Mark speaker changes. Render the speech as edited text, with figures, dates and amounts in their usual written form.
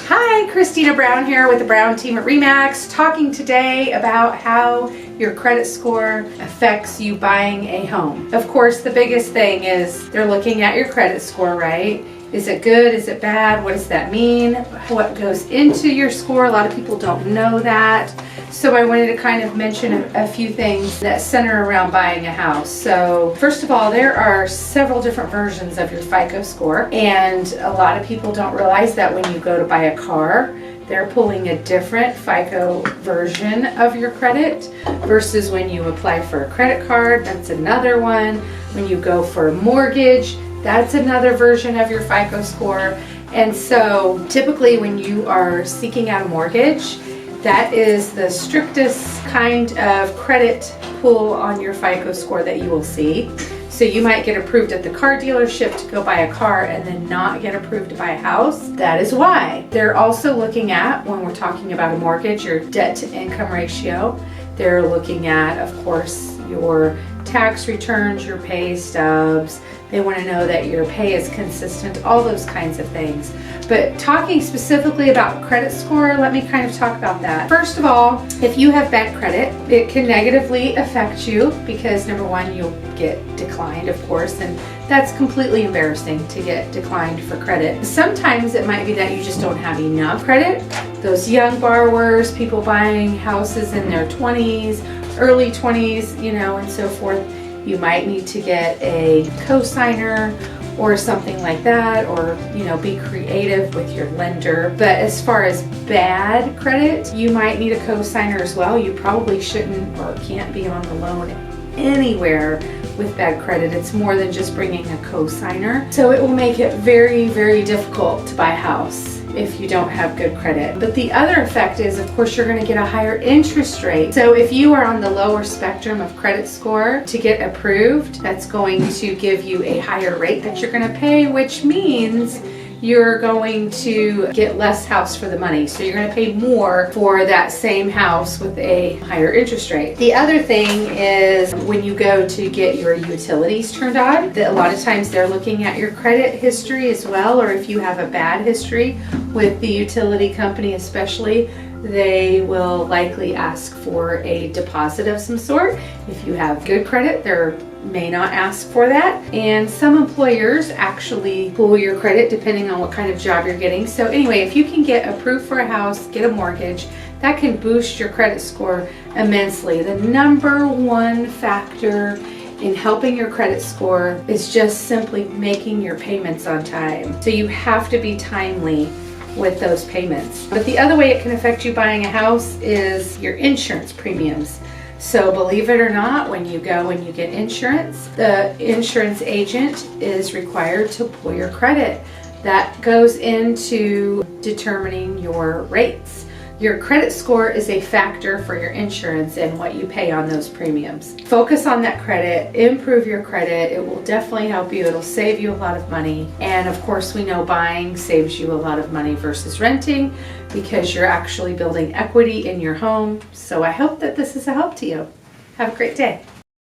Speaker 1: Hi, Christina Brown here with the Brown team at RE/MAX, talking today about how your credit score affects you buying a home. Of course, the biggest thing is they're looking at your credit score, right? Is it good? Is it bad? What does that mean? What goes into your score? A lot of people don't know that. So I wanted to kind of mention a few things that center around buying a house. So first of all, there are several different versions of your FICO score, and a lot of people don't realize that when you go to buy a car, they're pulling a different FICO version of your credit versus when you apply for a credit card, that's another one. When you go for a mortgage, that's another version of your FICO score. And so typically when you are seeking out a mortgage, that is the strictest kind of credit pull on your FICO score that you will see. So you might get approved at the car dealership to go buy a car and then not get approved to buy a house. That is why. They're also looking at, when we're talking about a mortgage, your debt to income ratio. They're looking at, of course, your tax returns, your pay stubs. They want to know that your pay is consistent, all those kinds of things. But talking specifically about credit score, let me kind of talk about that. First of all, if you have bad credit, it can negatively affect you because number one, you'll get declined, of course, and that's completely embarrassing to get declined for credit. Sometimes it might be that you just don't have enough credit. Those young borrowers, people buying houses in their 20s, early 20s, and so forth, you might need to get a co-signer or something like that, or be creative with your lender. But as far as bad credit, you might need a co-signer as well. You probably shouldn't or can't be on the loan anywhere with bad credit. It's more than just bringing a co-signer. So it will make it very, very difficult to buy a house if you don't have good credit. But the other effect is, of course, you're going to get a higher interest rate. So if you are on the lower spectrum of credit score, to get approved, that's going to give you a higher rate that you're going to pay, which means you're going to get less house for the money. So you're going to pay more for that same house with a higher interest rate. The other thing is when you go to get your utilities turned on, that a lot of times they're looking at your credit history as well, or if you have a bad history with the utility company especially, they will likely ask for a deposit of some sort. If you have good credit, they may not ask for that. And some employers actually pull your credit depending on what kind of job you're getting. So anyway, if you can get approved for a house, get a mortgage, that can boost your credit score immensely. The number one factor in helping your credit score is just simply making your payments on time. So you have to be timely with those payments. But the other way it can affect you buying a house is your insurance premiums. So believe it or not, when you go and you get insurance, the insurance agent is required to pull your credit. That goes into determining your rates. Your credit score is a factor for your insurance and what you pay on those premiums. Focus on that credit, improve your credit. It will definitely help you. It'll save you a lot of money. And of course, we know buying saves you a lot of money versus renting because you're actually building equity in your home. So I hope that this is a help to you. Have a great day.